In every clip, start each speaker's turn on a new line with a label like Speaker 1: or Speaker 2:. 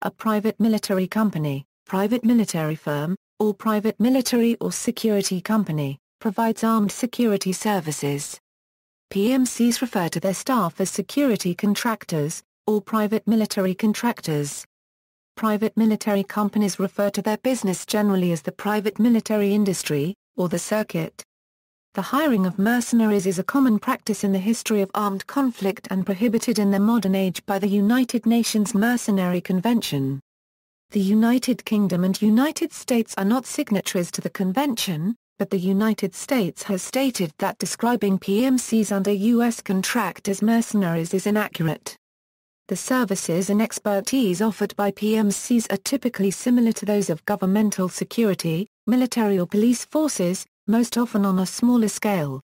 Speaker 1: A private military company, private military firm, or private military or security company, provides armed security services. PMCs refer to their staff as security contractors, or private military contractors. Private military companies refer to their business generally as the private military industry, or the circuit. The hiring of mercenaries is a common practice in the history of armed conflict and prohibited in the modern age by the United Nations Mercenary Convention. The United Kingdom and United States are not signatories to the convention, but the United States has stated that describing PMCs under U.S. contract as mercenaries is inaccurate. The services and expertise offered by PMCs are typically similar to those of governmental security, military or police forces, most often on a smaller scale.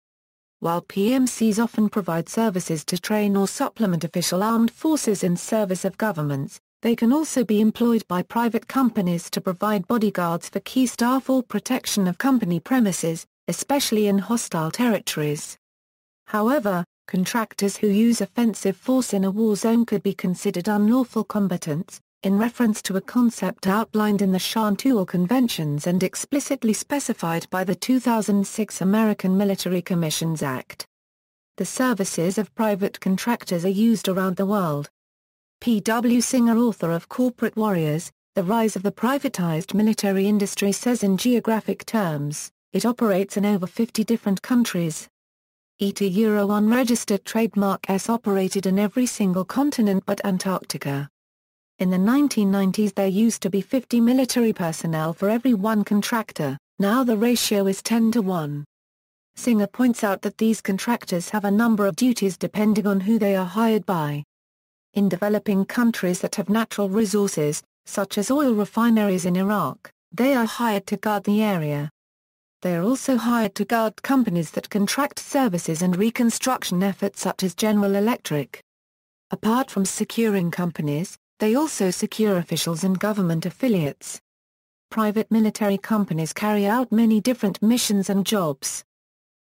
Speaker 1: While PMCs often provide services to train or supplement official armed forces in service of governments, they can also be employed by private companies to provide bodyguards for key staff or protection of company premises, especially in hostile territories. However, contractors who use offensive force in a war zone could be considered unlawful combatants, in reference to a concept outlined in the Shaan Tehal Conventions and explicitly specified by the 2006 American Military Commissions Act. The services of private contractors are used around the world. P.W. Singer, author of Corporate Warriors, The Rise of the Privatized Military Industry, says in geographic terms, it operates in over 50 different countries. Unregistered trademark S operated in every single continent but Antarctica. In the 1990s there used to be 50 military personnel for every one contractor, now the ratio is 10 to 1. Singer points out that these contractors have a number of duties depending on who they are hired by. In developing countries that have natural resources, such as oil refineries in Iraq, they are hired to guard the area. They are also hired to guard companies that contract services and reconstruction efforts such as General Electric. Apart from securing companies, they also secure officials and government affiliates. Private military companies carry out many different missions and jobs.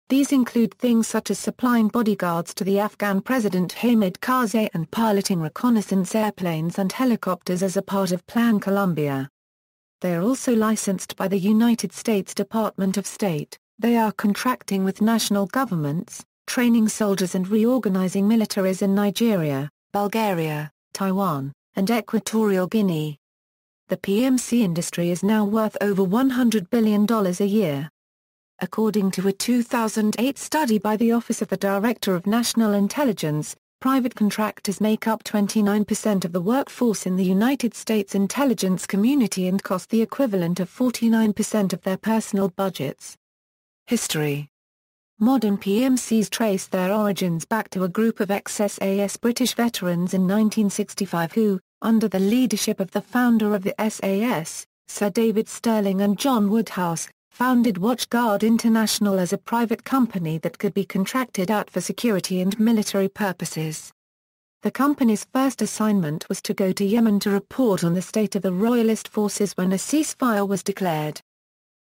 Speaker 1: These include things such as supplying bodyguards to the Afghan President Hamid Karzai and piloting reconnaissance airplanes and helicopters as a part of Plan Colombia. They are also licensed by the United States Department of State. They are contracting with national governments, training soldiers and reorganizing militaries in Nigeria, Bulgaria, Taiwan, and Equatorial Guinea. The PMC industry is now worth over $100 billion a year. According to a 2008 study by the Office of the Director of National Intelligence, private contractors make up 29% of the workforce in the United States intelligence community and cost the equivalent of 49% of their personal budgets. History. Modern PMCs trace their origins back to a group of ex-SAS British veterans in 1965 who, under the leadership of the founder of the SAS, Sir David Stirling and John Woodhouse, founded Watchguard International as a private company that could be contracted out for security and military purposes. The company's first assignment was to go to Yemen to report on the state of the royalist forces when a ceasefire was declared.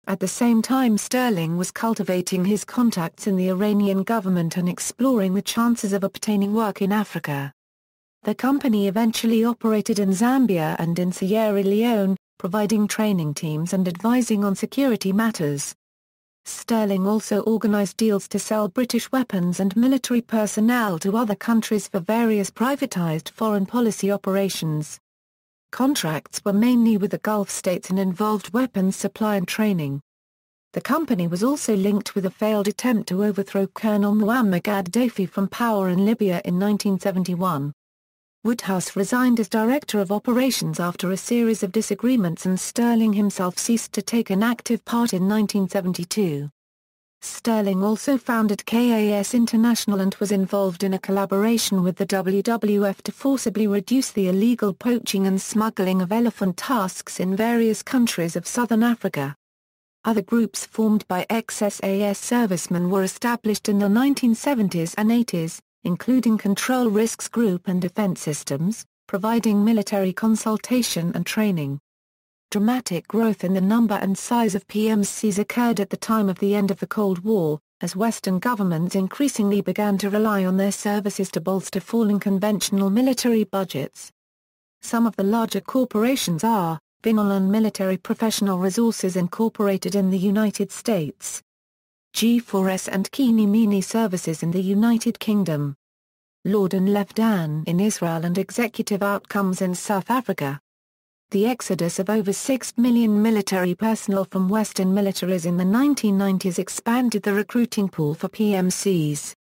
Speaker 1: At the same time, Stirling was cultivating his contacts in the Iranian government and exploring the chances of obtaining work in Africa. The company eventually operated in Zambia and in Sierra Leone, providing training teams and advising on security matters. Stirling also organized deals to sell British weapons and military personnel to other countries for various privatized foreign policy operations. Contracts were mainly with the Gulf states and involved weapons supply and training. The company was also linked with a failed attempt to overthrow Colonel Muammar Gaddafi from power in Libya in 1971. Woodhouse resigned as Director of Operations after a series of disagreements and Stirling himself ceased to take an active part in 1972. Stirling also founded KAS International and was involved in a collaboration with the WWF to forcibly reduce the illegal poaching and smuggling of elephant tusks in various countries of southern Africa. Other groups formed by ex-SAS servicemen were established in the 1970s and 80s, including Control Risks Group and Defense Systems, providing military consultation and training. Dramatic growth in the number and size of PMCs occurred at the time of the end of the Cold War, as Western governments increasingly began to rely on their services to bolster falling conventional military budgets. Some of the larger corporations are Binolan Military Professional Resources Incorporated in the United States, G4S and Keeny Meeny Services in the United Kingdom, Lord & Levdan in Israel, and Executive Outcomes in South Africa. The exodus of over 6 million military personnel from Western militaries in the 1990s expanded the recruiting pool for PMCs.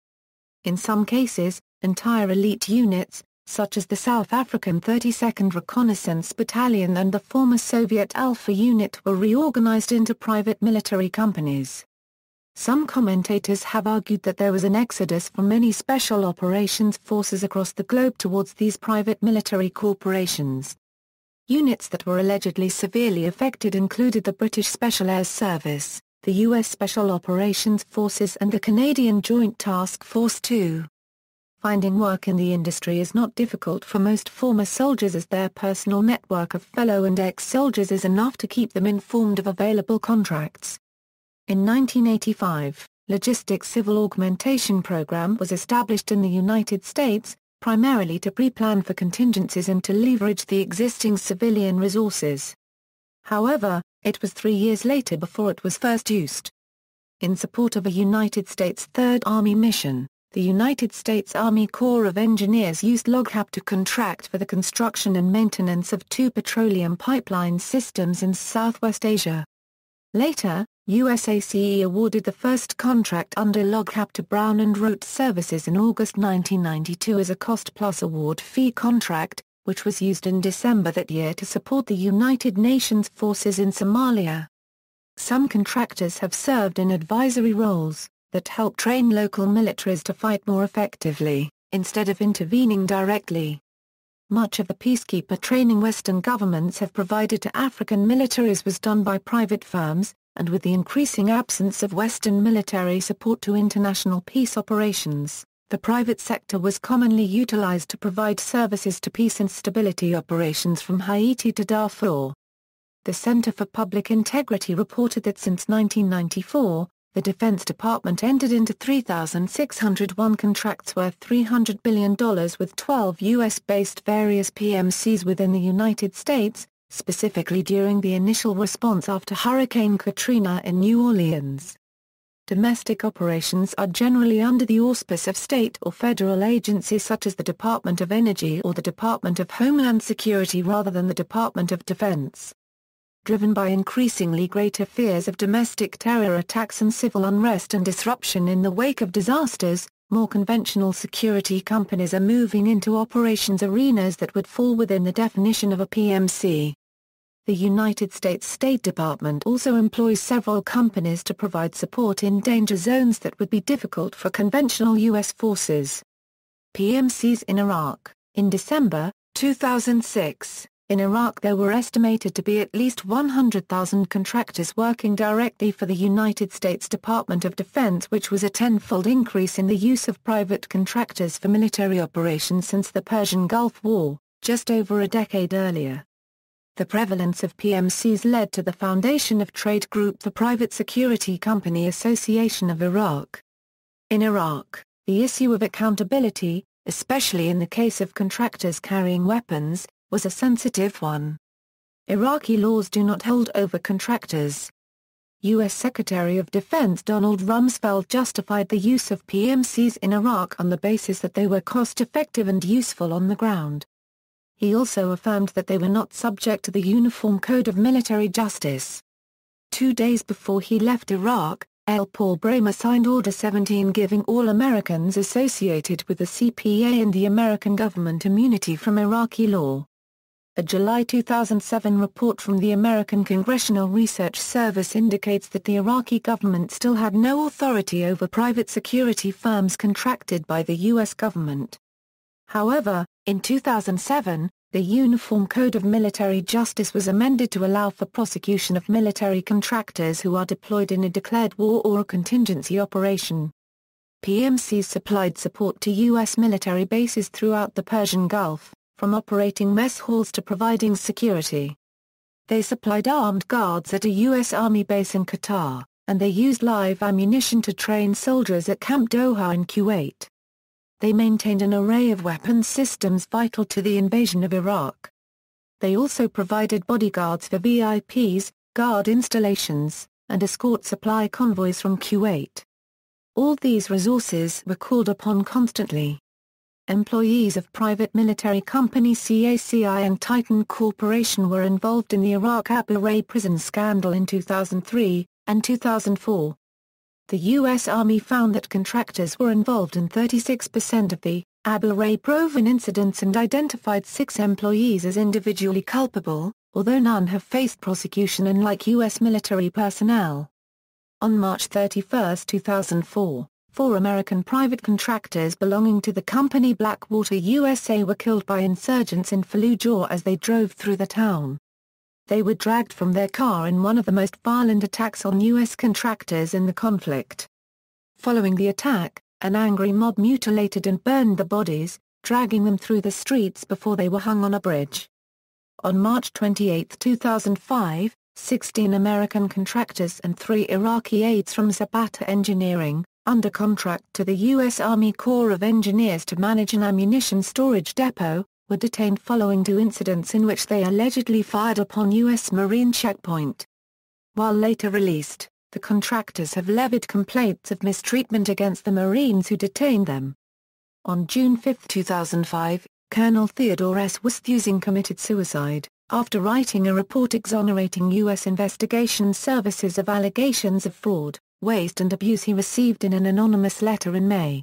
Speaker 1: In some cases, entire elite units, such as the South African 32nd Reconnaissance Battalion and the former Soviet Alpha Unit, were reorganized into private military companies. Some commentators have argued that there was an exodus from many special operations forces across the globe towards these private military corporations. Units that were allegedly severely affected included the British Special Air Service, the U.S. Special Operations Forces and the Canadian Joint Task Force II. Finding work in the industry is not difficult for most former soldiers, as their personal network of fellow and ex-soldiers is enough to keep them informed of available contracts. In 1985, Logistics Civil Augmentation Program was established in the United States, primarily to pre-plan for contingencies and to leverage the existing civilian resources. However, it was 3 years later before it was first used. In support of a United States Third Army mission, the United States Army Corps of Engineers used LOGCAP to contract for the construction and maintenance of 2 petroleum pipeline systems in Southwest Asia. Later, USACE awarded the first contract under LOGCAP to Brown and Root Services in August 1992 as a cost-plus award fee contract, which was used in December that year to support the United Nations forces in Somalia. Some contractors have served in advisory roles that help train local militaries to fight more effectively, instead of intervening directly. Much of the peacekeeper training Western governments have provided to African militaries was done by private firms, and with the increasing absence of Western military support to international peace operations, the private sector was commonly utilized to provide services to peace and stability operations from Haiti to Darfur. The Center for Public Integrity reported that since 1994, the Defense Department entered into 3,601 contracts worth $300 billion with 12 U.S.-based various PMCs within the United States, specifically during the initial response after Hurricane Katrina in New Orleans. Domestic operations are generally under the auspice of state or federal agencies such as the Department of Energy or the Department of Homeland Security rather than the Department of Defense. Driven by increasingly greater fears of domestic terror attacks and civil unrest and disruption in the wake of disasters, more conventional security companies are moving into operations arenas that would fall within the definition of a PMC. The United States State Department also employs several companies to provide support in danger zones that would be difficult for conventional U.S. forces. PMCs in Iraq. In December 2006, in Iraq there were estimated to be at least 100,000 contractors working directly for the United States Department of Defense, which was a tenfold increase in the use of private contractors for military operations since the Persian Gulf War, just over a decade earlier. The prevalence of PMCs led to the foundation of trade group the Private Security Company Association of Iraq. In Iraq, the issue of accountability, especially in the case of contractors carrying weapons, was a sensitive one. Iraqi laws do not hold over contractors. U.S. Secretary of Defense Donald Rumsfeld justified the use of PMCs in Iraq on the basis that they were cost-effective and useful on the ground. He also affirmed that they were not subject to the Uniform Code of Military Justice. 2 days before he left Iraq, L. Paul Bremer signed Order 17 giving all Americans associated with the CPA and the American government immunity from Iraqi law. A July 2007 report from the American Congressional Research Service indicates that the Iraqi government still had no authority over private security firms contracted by the U.S. government. However, in 2007, the Uniform Code of Military Justice was amended to allow for prosecution of military contractors who are deployed in a declared war or a contingency operation. PMCs supplied support to U.S. military bases throughout the Persian Gulf, from operating mess halls to providing security. They supplied armed guards at a U.S. Army base in Qatar, and they used live ammunition to train soldiers at Camp Doha in Kuwait. They maintained an array of weapons systems vital to the invasion of Iraq. They also provided bodyguards for VIPs, guard installations, and escort supply convoys from Kuwait. All these resources were called upon constantly. Employees of private military company CACI and Titan Corporation were involved in the Iraq Abu Ghraib prison scandal in 2003 and 2004. The U.S. Army found that contractors were involved in 36% of the Abu Ghraib proven incidents and identified 6 employees as individually culpable, although none have faced prosecution unlike U.S. military personnel. On March 31, 2004, 4 American private contractors belonging to the company Blackwater USA were killed by insurgents in Fallujah as they drove through the town. They were dragged from their car in one of the most violent attacks on U.S. contractors in the conflict. Following the attack, an angry mob mutilated and burned the bodies, dragging them through the streets before they were hung on a bridge. On March 28, 2005, 16 American contractors and 3 Iraqi aides from Zapata Engineering, under contract to the U.S. Army Corps of Engineers to manage an ammunition storage depot, were detained following 2 incidents in which they allegedly fired upon U.S. Marine checkpoint. While later released, the contractors have levied complaints of mistreatment against the Marines who detained them. On June 5, 2005, Colonel Theodore S. Westhuizen committed suicide, after writing a report exonerating U.S. investigation services of allegations of fraud, waste and abuse he received in an anonymous letter in May.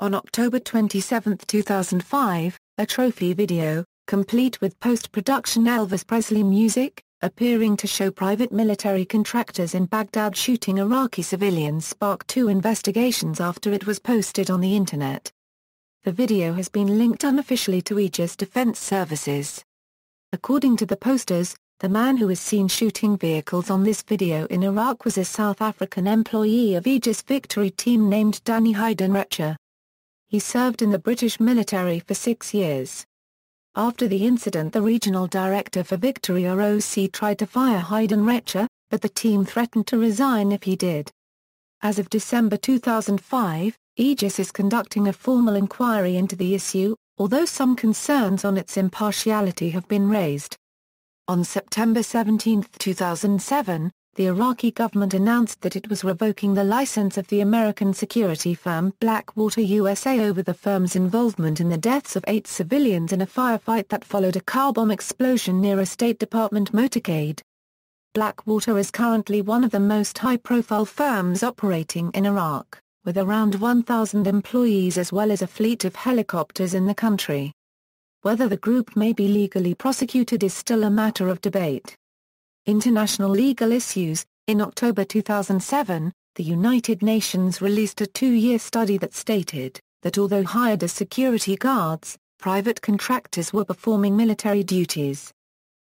Speaker 1: On October 27, 2005, a trophy video, complete with post-production Elvis Presley music, appearing to show private military contractors in Baghdad shooting Iraqi civilians sparked 2 investigations after it was posted on the Internet. The video has been linked unofficially to Aegis Defense Services. According to the posters, the man who is seen shooting vehicles on this video in Iraq was a South African employee of Aegis Victory Team named Danny Heidenrecher. He served in the British military for 6 years. After the incident, the regional director for Victory ROC tried to fire Heidenrecher, but the team threatened to resign if he did. As of December 2005, Aegis is conducting a formal inquiry into the issue, although some concerns on its impartiality have been raised. On September 17, 2007, the Iraqi government announced that it was revoking the license of the American security firm Blackwater USA over the firm's involvement in the deaths of 8 civilians in a firefight that followed a car bomb explosion near a State Department motorcade. Blackwater is currently one of the most high-profile firms operating in Iraq, with around 1,000 employees as well as a fleet of helicopters in the country. Whether the group may be legally prosecuted is still a matter of debate. International legal issues. In October 2007, the United Nations released a 2-year study that stated that although hired as security guards, private contractors were performing military duties.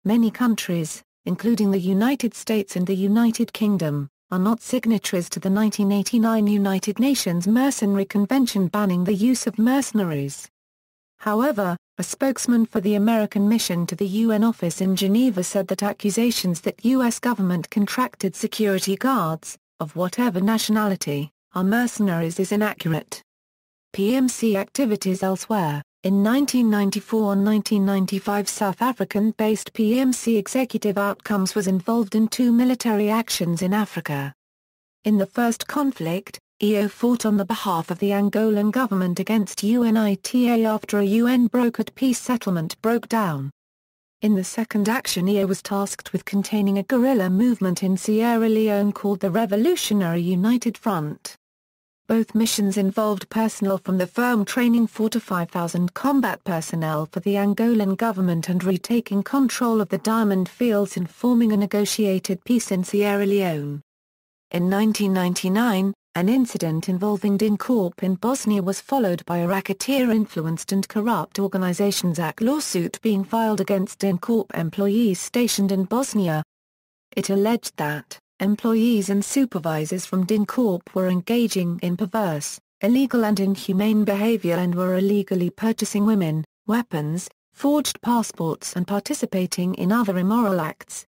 Speaker 1: Many countries, including the United States and the United Kingdom, are not signatories to the 1989 United Nations Mercenary Convention banning the use of mercenaries. However, a spokesman for the American mission to the UN office in Geneva said that accusations that U.S. government contracted security guards, of whatever nationality, are mercenaries is inaccurate. PMC activities elsewhere. In 1994 and 1995, South African-based PMC Executive Outcomes was involved in 2 military actions in Africa. In the first conflict, EO fought on the behalf of the Angolan government against UNITA after a UN-brokered peace settlement broke down. In the second action, EO was tasked with containing a guerrilla movement in Sierra Leone called the Revolutionary United Front. Both missions involved personnel from the firm training 4,000 to 5,000 combat personnel for the Angolan government and retaking control of the diamond fields and forming a negotiated peace in Sierra Leone. In 1999, an incident involving DynCorp in Bosnia was followed by a racketeer-influenced and corrupt Organizations Act lawsuit being filed against DynCorp employees stationed in Bosnia. It alleged that employees and supervisors from DynCorp were engaging in perverse, illegal and inhumane behavior and were illegally purchasing women, weapons, forged passports and participating in other immoral acts.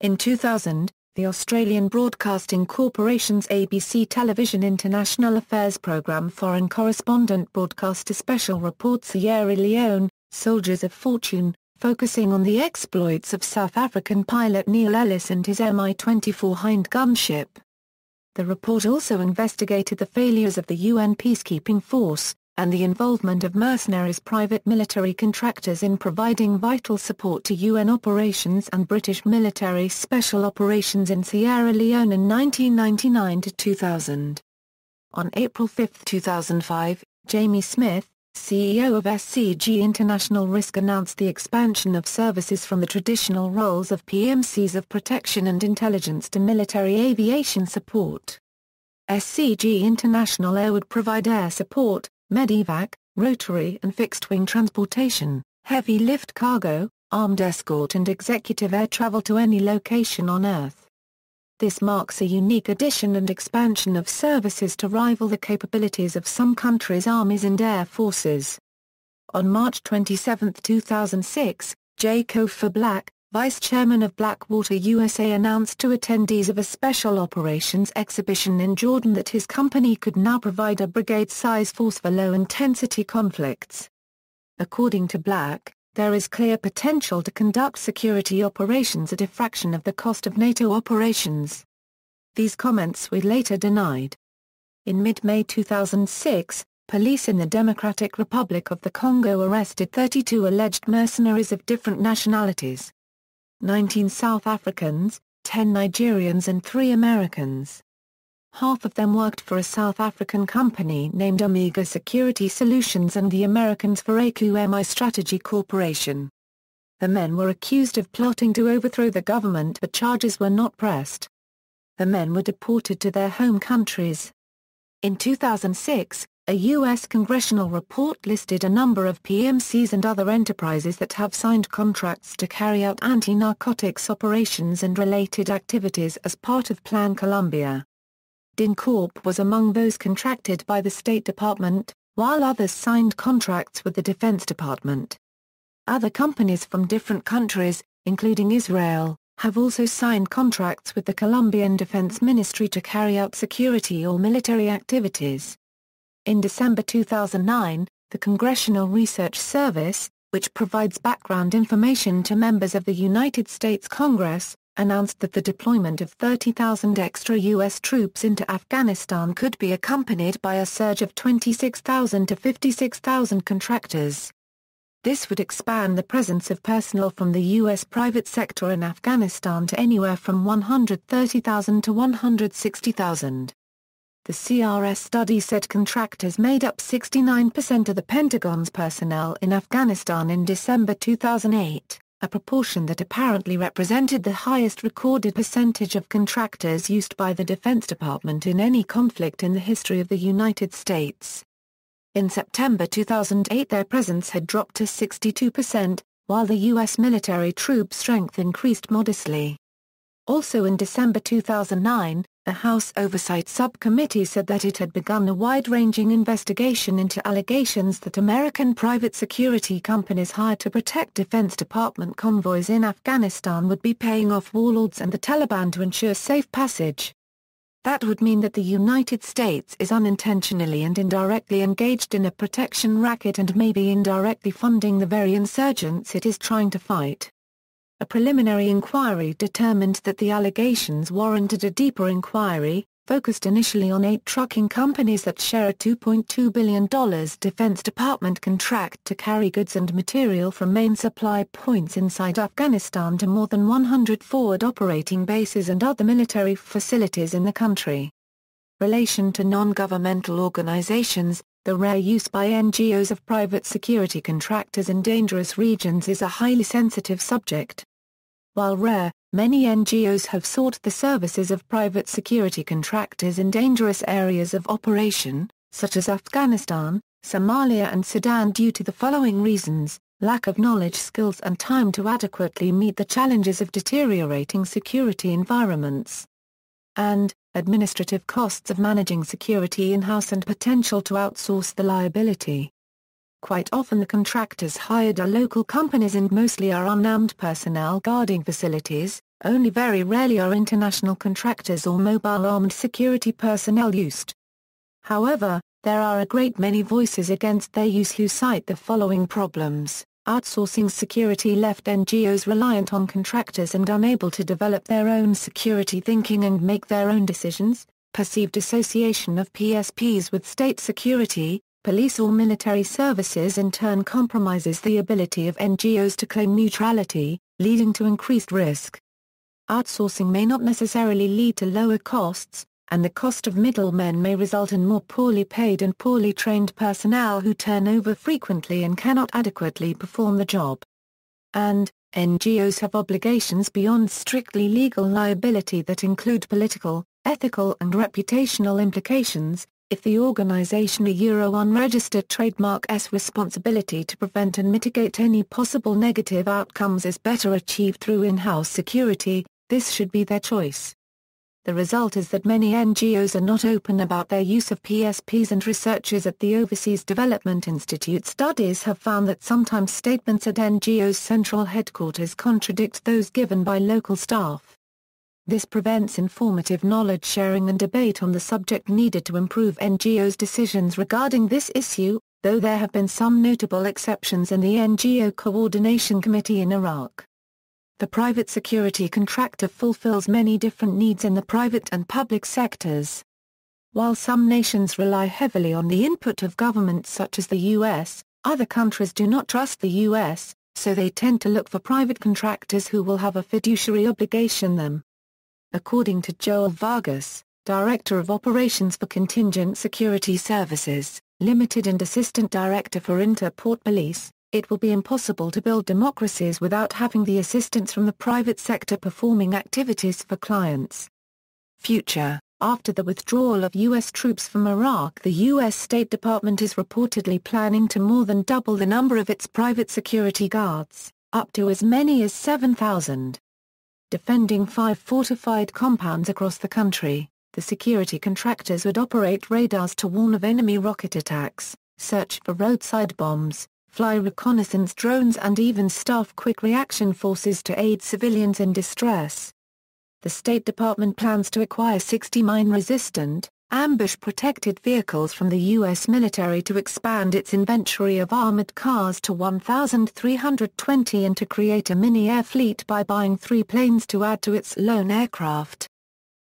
Speaker 1: In 2000, the Australian Broadcasting Corporation's ABC Television International Affairs programme foreign correspondent broadcast a special report Sierra Leone, Soldiers of Fortune, focusing on the exploits of South African pilot Neil Ellis and his Mi-24 Hind gunship. The report also investigated the failures of the UN peacekeeping force, and the involvement of mercenaries, private military contractors, in providing vital support to UN operations and British military special operations in Sierra Leone in 1999 to 2000. On April 5, 2005, Jamie Smith, CEO of SCG International Risk, announced the expansion of services from the traditional roles of PMCs of protection and intelligence to military aviation support. SCG International Air would provide air support, medevac, rotary and fixed-wing transportation, heavy lift cargo, armed escort and executive air travel to any location on Earth. This marks a unique addition and expansion of services to rival the capabilities of some countries' armies and air forces. On March 27, 2006, Jay Kofer Black, Vice Chairman of Blackwater USA, announced to attendees of a Special Operations exhibition in Jordan that his company could now provide a brigade-size force for low-intensity conflicts. According to Black, there is clear potential to conduct security operations at a fraction of the cost of NATO operations. These comments were later denied. In mid-May 2006, police in the Democratic Republic of the Congo arrested 32 alleged mercenaries of different nationalities. 19 South Africans, 10 Nigerians and 3 Americans. Half of them worked for a South African company named Omega Security Solutions and the Americans for AQMI Strategy Corporation. The men were accused of plotting to overthrow the government, but charges were not pressed. The men were deported to their home countries. In 2006, a U.S. Congressional report listed a number of PMCs and other enterprises that have signed contracts to carry out anti-narcotics operations and related activities as part of Plan Colombia. DynCorp was among those contracted by the State Department, while others signed contracts with the Defense Department. Other companies from different countries, including Israel, have also signed contracts with the Colombian Defense Ministry to carry out security or military activities. In December 2009, the Congressional Research Service, which provides background information to members of the United States Congress, announced that the deployment of 30,000 extra U.S. troops into Afghanistan could be accompanied by a surge of 26,000 to 56,000 contractors. This would expand the presence of personnel from the U.S. private sector in Afghanistan to anywhere from 130,000 to 160,000. The CRS study said contractors made up 69% of the Pentagon's personnel in Afghanistan in December 2008, a proportion that apparently represented the highest recorded percentage of contractors used by the Defense Department in any conflict in the history of the United States. In September 2008 their presence had dropped to 62%, while the U.S. military troop strength increased modestly. Also in December 2009, the House Oversight Subcommittee said that it had begun a wide-ranging investigation into allegations that American private security companies hired to protect Defense Department convoys in Afghanistan would be paying off warlords and the Taliban to ensure safe passage. That would mean that the United States is unintentionally and indirectly engaged in a protection racket and maybe indirectly funding the very insurgents it is trying to fight. A preliminary inquiry determined that the allegations warranted a deeper inquiry, focused initially on 8 trucking companies that share a $2.2 billion Defense Department contract to carry goods and material from main supply points inside Afghanistan to more than 100 forward operating bases and other military facilities in the country. Relation to non-governmental organizations, the rare use by NGOs of private security contractors in dangerous regions is a highly sensitive subject. While rare, many NGOs have sought the services of private security contractors in dangerous areas of operation, such as Afghanistan, Somalia and Sudan due to the following reasons: lack of knowledge, skills and time to adequately meet the challenges of deteriorating security environments, and administrative costs of managing security in-house and potential to outsource the liability. Quite often the contractors hired are local companies and mostly are unarmed personnel guarding facilities, only very rarely are international contractors or mobile armed security personnel used. However, there are a great many voices against their use who cite the following problems: Outsourcing security left NGOs reliant on contractors and unable to develop their own security thinking and make their own decisions. Perceived association of PSPs with state security, police or military services in turn compromises the ability of NGOs to claim neutrality, leading to increased risk. Outsourcing may not necessarily lead to lower costs, and the cost of middlemen may result in more poorly paid and poorly trained personnel who turn over frequently and cannot adequately perform the job. And, NGOs have obligations beyond strictly legal liability that include political, ethical and reputational implications. If the organization unregistered trademark's responsibility to prevent and mitigate any possible negative outcomes is better achieved through in-house security, this should be their choice. The result is that many NGOs are not open about their use of PSPs, and researchers at the Overseas Development Institute studies have found that sometimes statements at NGOs' central headquarters contradict those given by local staff. This prevents informative knowledge sharing and debate on the subject needed to improve NGOs' decisions regarding this issue, though there have been some notable exceptions in the NGO Coordination Committee in Iraq. The private security contractor fulfills many different needs in the private and public sectors. While some nations rely heavily on the input of governments such as the US, other countries do not trust the US, so they tend to look for private contractors who will have a fiduciary obligation them. According to Joel Vargas, Director of Operations for Contingent Security Services, Limited and Assistant Director for Interport Police, it will be impossible to build democracies without having the assistance from the private sector performing activities for clients. Future: after the withdrawal of U.S. troops from Iraq, the U.S. State Department is reportedly planning to more than double the number of its private security guards, up to as many as 7,000. Defending 5 fortified compounds across the country, the security contractors would operate radars to warn of enemy rocket attacks, search for roadside bombs, fly reconnaissance drones and even staff quick reaction forces to aid civilians in distress. The State Department plans to acquire 60 mine-resistant, ambush-protected vehicles from the U.S. military to expand its inventory of armored cars to 1,320 and to create a mini-air fleet by buying 3 planes to add to its lone aircraft.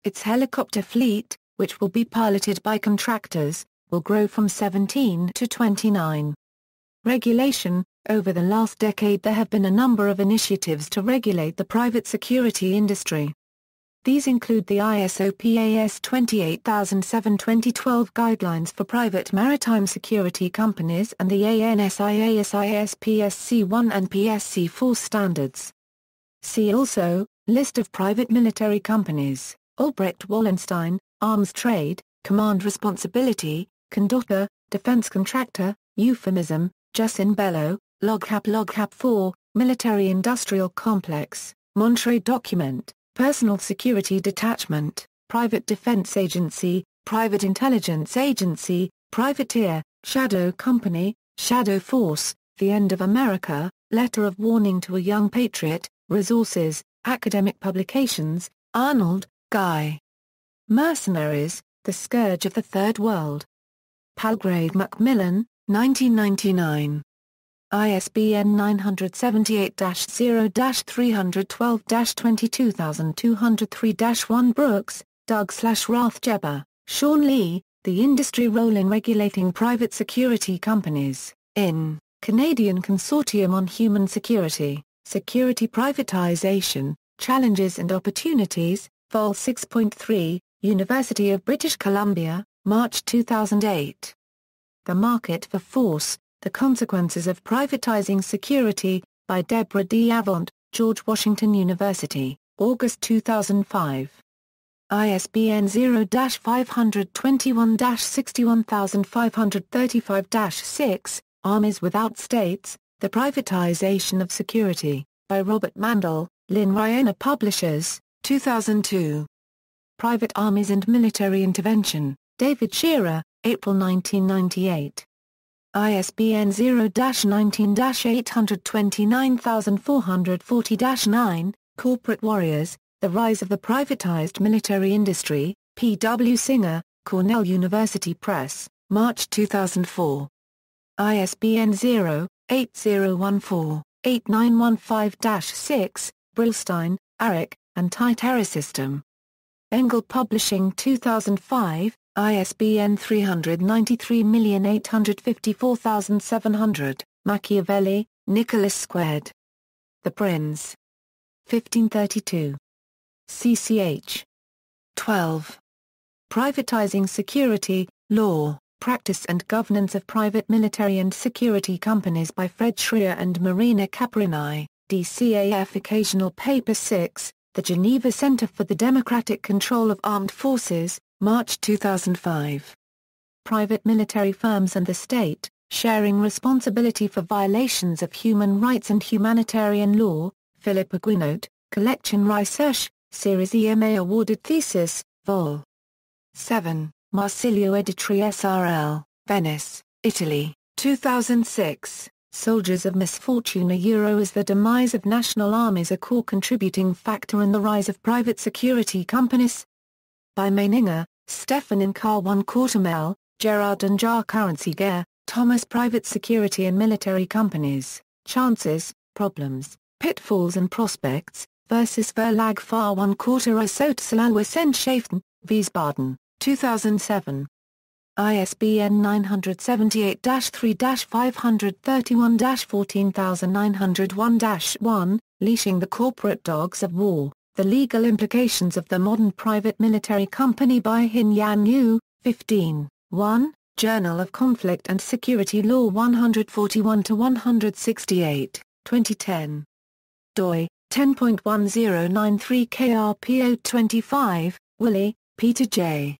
Speaker 1: Its helicopter fleet, which will be piloted by contractors, will grow from 17 to 29. Regulation: over the last decade there have been a number of initiatives to regulate the private security industry. These include the ISO PAS 28007-2012 Guidelines for Private Maritime Security Companies and the ANSI-ASIS PSC1 and PSC4 standards. See also, List of private military companies, Albrecht Wallenstein, Arms Trade, Command Responsibility, Conductor, Defense Contractor, Euphemism, Jus in Bello, LogCap 4, Military Industrial Complex, Monterey Document, Personal Security Detachment, Private Defense Agency, Private Intelligence Agency, Privateer, Shadow Company, Shadow Force, The End of America, Letter of Warning to a Young Patriot, Resources, Academic Publications, Arnold, Guy. Mercenaries, The Scourge of the Third World. Palgrave Macmillan, 1999. ISBN 978-0-312-22203-1 Brooks, Doug/Rathjebber, Sean Lee, The Industry Role in Regulating Private Security Companies, in Canadian Consortium on Human Security, Security Privatization, Challenges and Opportunities, Vol 6.3, University of British Columbia, March 2008. The Market for Force, The Consequences of Privatizing Security, by Deborah D. Avant, George Washington University, August 2005. ISBN 0-521-61535-6, Armies Without States, The Privatization of Security, by Robert Mandel, Lynn Riona Publishers, 2002. Private Armies and Military Intervention, David Shearer, April 1998. ISBN 0-19-829440-9, Corporate Warriors, The Rise of the Privatized Military Industry, P. W. Singer, Cornell University Press, March 2004. ISBN 8014-8915-6, Brillstein, Eric, Anti-Terror System. Engel Publishing 2005, ISBN 393854700, Machiavelli, Nicholas Squared. The Prince. 1532. CCH. 12. Privatizing Security, Law, Practice and Governance of Private Military and Security Companies by Fred Schreier and Marina Caprini, DCAF. Occasional Paper 6, The Geneva Center for the Democratic Control of Armed Forces, March 2005. Private Military Firms and the State, Sharing Responsibility for Violations of Human Rights and Humanitarian Law, Philip Aguinot, Collection Research, Series EMA Awarded Thesis, Vol. 7, Marsilio Editori SRL, Venice, Italy, 2006. Soldiers of Misfortune. Is the demise of national armies a core contributing factor in the rise of private security companies? By Meininger, Stefan and Carl 1 Quartermel, Gerard and Jar Currency Thomas. Private Security and Military Companies, Chances, Problems, Pitfalls and Prospects, versus Verlag Far 1 Quarter Sozialwissenschaften, Wiesbaden, 2007. ISBN 978-3-531-14901-1, Leashing the Corporate Dogs of War, The Legal Implications of the Modern Private Military Company by Hin Yan Yu, 15, 1, Journal of Conflict and Security Law 141-168, 2010. doi, 10.1093 KRPO 25, Willie, Peter J.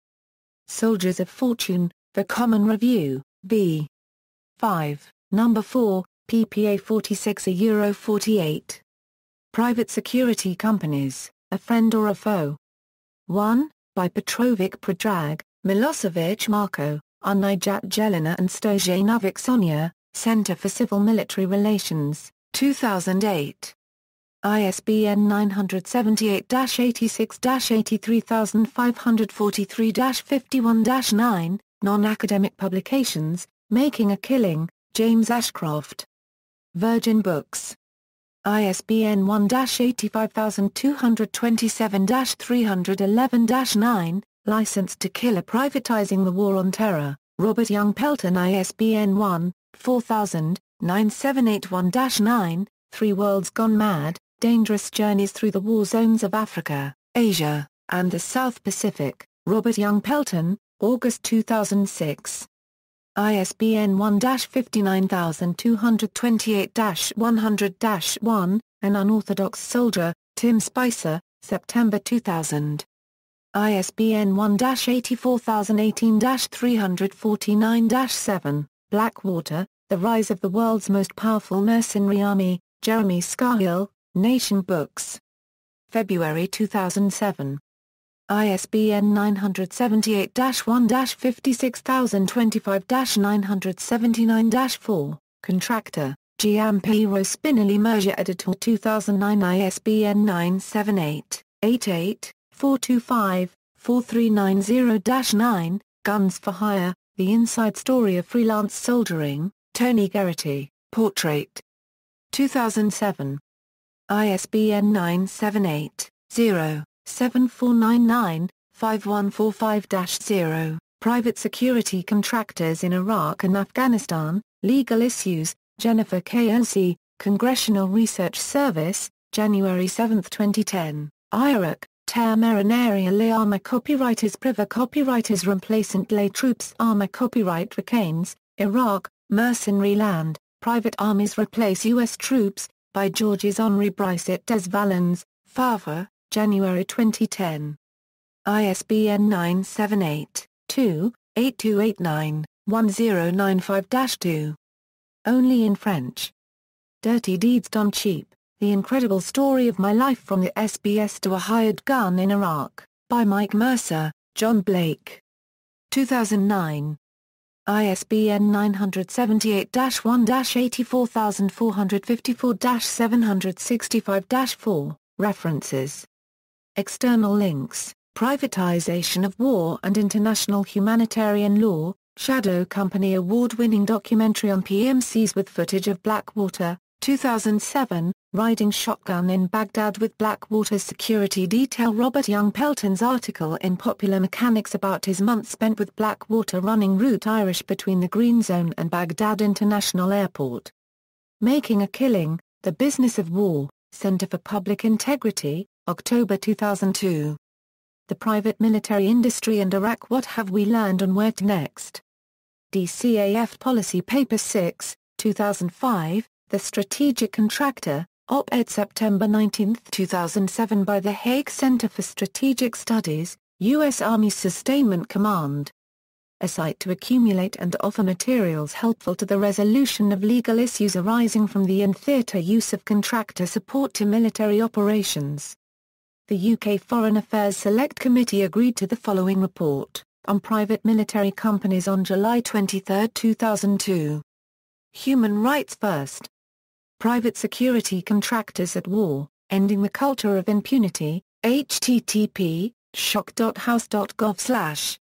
Speaker 1: Soldiers of Fortune, The Common Review, v. 5, No. 4, ppA 46 Euro 48. Private Security Companies, A Friend or a Foe? 1, by Petrovic Predrag, Milosevic Marko, Unijat Jelena and Stojanovic Sonia, Center for Civil Military Relations, 2008. ISBN 976-86-83543-51-9, Non-Academic Publications, Making a Killing, James Ashcroft. Virgin Books. ISBN 1-85227-311-9, Licensed to Kill. Privatizing the War on Terror, Robert Young Pelton. ISBN 1-4000-9781-9, Three Worlds Gone Mad, Dangerous Journeys Through the War Zones of Africa, Asia, and the South Pacific, Robert Young Pelton, August 2006. ISBN 1-59228-100-1, An Unorthodox Soldier, Tim Spicer, September 2000. ISBN 1-84018-349-7, Blackwater, The Rise of the World's Most Powerful Mercenary Army, Jeremy Scahill, Nation Books. February 2007. ISBN 978-1-56025-979-4, Contractor, Giampiro Spinelli Merger Editor 2009. ISBN 978-88-425-4390-9, Guns for Hire, The Inside Story of Freelance Soldering, Tony Geraghty, Portrait. 2007. ISBN 978-0-7499-5145-0, Private Security Contractors in Iraq and Afghanistan, Legal Issues, Jennifer K. Elsey, Congressional Research Service, January 7, 2010, Iraq, Terre Marinaria les armes copyrightes priva copyrightes remplaçant les troupes armes copyright recanes, Iraq, Mercenary Land, Private Armies Replace U.S. Troops, by Georges Henri Bryset des Valens, Favre, January 2010. ISBN 978-2-8289-1095-2. Only in French. Dirty Deeds Done Cheap, The Incredible Story of My Life from the SBS to a Hired Gun in Iraq, by Mike Mercer, John Blake. 2009. ISBN 978-1-84454-765-4, references. External links, Privatization of War and International Humanitarian Law, Shadow Company award-winning documentary on PMCs with footage of Blackwater, 2007, riding shotgun in Baghdad with Blackwater's security detail. Robert Young Pelton's article in Popular Mechanics about his months spent with Blackwater running route Irish between the Green Zone and Baghdad International Airport. Making a Killing, The Business of War, Center for Public Integrity, October 2002. The Private Military Industry and Iraq: What Have We Learned and Where to Next? DCAF Policy Paper 6, 2005, The Strategic Contractor, op-ed September 19, 2007 by the Hague Center for Strategic Studies, U.S. Army Sustainment Command. A site to accumulate and offer materials helpful to the resolution of legal issues arising from the in-theater use of contractor support to military operations. The UK Foreign Affairs Select Committee agreed to the following report on private military companies on July 23, 2002. Human Rights First. Private Security Contractors at War, Ending the Culture of Impunity, http://shock.house.gov/